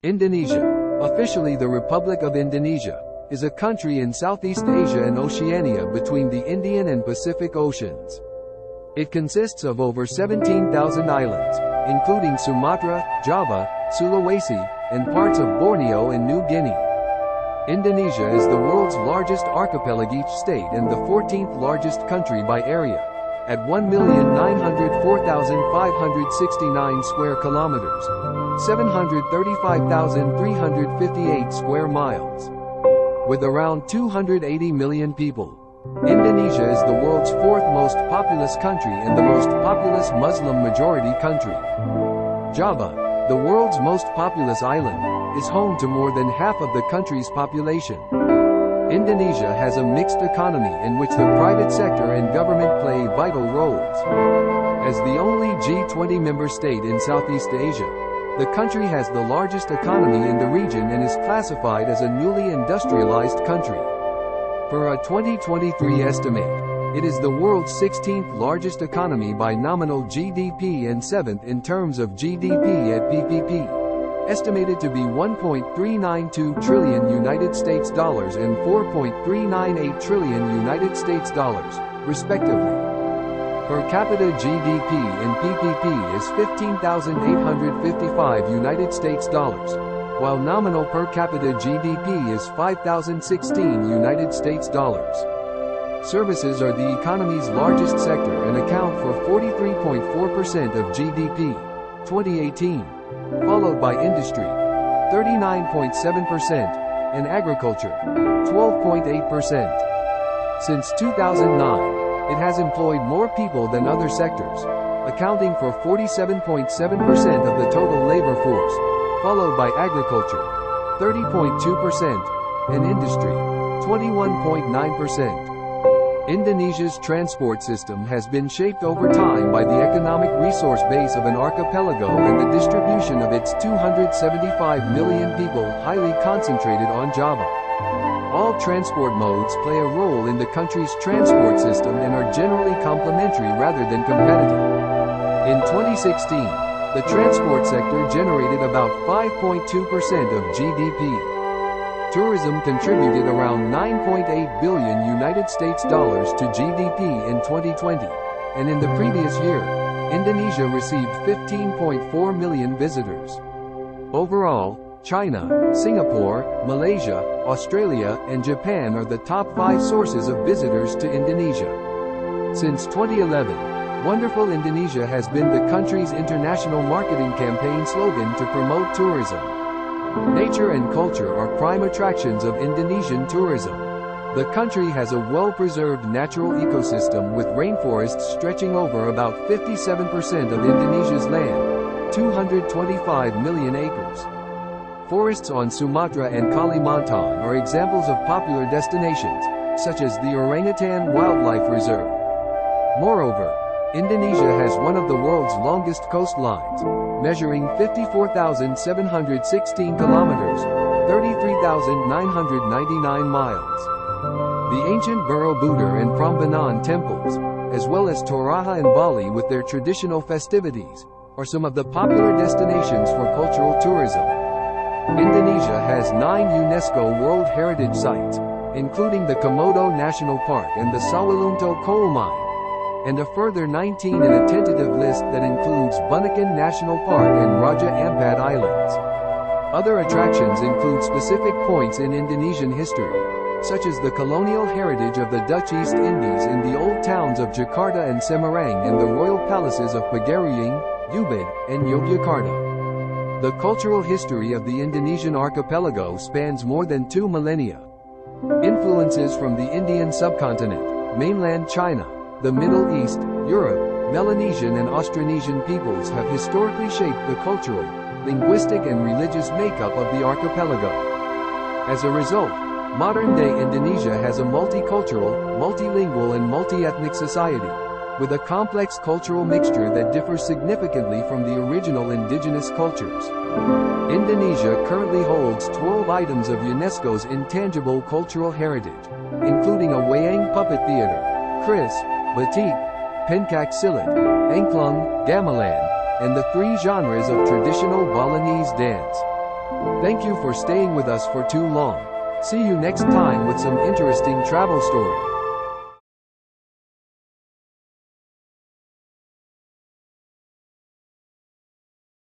Indonesia, officially the Republic of Indonesia, is a country in Southeast Asia and Oceania between the Indian and Pacific Oceans. It consists of over 17,000 islands, including Sumatra, Java, Sulawesi, and parts of Borneo and New Guinea. Indonesia is the world's largest archipelagic state and the 14th largest country by area, at 1,904,569 square kilometers, 735,358 square miles. With around 280 million people, Indonesia is the world's fourth most populous country and the most populous Muslim-majority country. Java, the world's most populous island, is home to more than half of the country's population. Indonesia has a mixed economy in which the private sector and government play vital roles. As the only G20 member state in Southeast Asia, the country has the largest economy in the region and is classified as a newly industrialized country. For a 2023 estimate, it is the world's 16th largest economy by nominal GDP and 7th in terms of GDP at PPP, estimated to be $1.392 trillion United States dollars and $4.398 trillion United States dollars, respectively. Per capita GDP in PPP is 15,855 United States dollars, while nominal per capita GDP is 5,016 United States dollars. Services are the economy's largest sector and account for 43.4% of GDP, 2018, followed by industry, 39.7%, and agriculture, 12.8%. Since 2009, it has employed more people than other sectors, accounting for 47.7% of the total labor force, followed by agriculture, 30.2%, and industry, 21.9%. Indonesia's transport system has been shaped over time by the economic resource base of an archipelago and the distribution of its 275 million people highly concentrated on Java. All transport modes play a role in the country's transport system and are generally complementary rather than competitive. In 2016, the transport sector generated about 5.2% of GDP. Tourism contributed around 9.8 billion United States dollars to GDP in 2020, and in the previous year, Indonesia received 15.4 million visitors. Overall, China, Singapore, Malaysia, Australia, and Japan are the top 5 sources of visitors to Indonesia. Since 2011, Wonderful Indonesia has been the country's international marketing campaign slogan to promote tourism. Nature and culture are prime attractions of Indonesian tourism. The country has a well-preserved natural ecosystem with rainforests stretching over about 57% of Indonesia's land, 225 million acres. Forests on Sumatra and Kalimantan are examples of popular destinations, such as the Orangutan Wildlife Reserve. Moreover, Indonesia has one of the world's longest coastlines, measuring 54,716 kilometers, 33,999 miles. The ancient Borobudur and Prambanan temples, as well as Toraja and Bali with their traditional festivities, are some of the popular destinations for cultural tourism. Indonesia has 9 UNESCO World Heritage Sites, including the Komodo National Park and the Sawalunto Coal Mine, and a further 19 in a tentative list that includes Bunaken National Park and Raja Ampat Islands. Other attractions include specific points in Indonesian history, such as the colonial heritage of the Dutch East Indies in the old towns of Jakarta and Semarang and the royal palaces of Pagaruyung, Ubud, and Yogyakarta. The cultural history of the Indonesian archipelago spans more than 2 millennia. Influences from the Indian subcontinent, mainland China, the Middle East, Europe, Melanesian and Austronesian peoples have historically shaped the cultural, linguistic and religious makeup of the archipelago. As a result, modern-day Indonesia has a multicultural, multilingual and multi-ethnic society, with a complex cultural mixture that differs significantly from the original indigenous cultures. Indonesia currently holds 12 items of UNESCO's intangible cultural heritage, including a Wayang puppet theater, Kris, Batik, Pencak Silat, Angklung, Gamelan, and the 3 genres of traditional Balinese dance. Thank you for staying with us for too long. See you next time with some interesting travel story.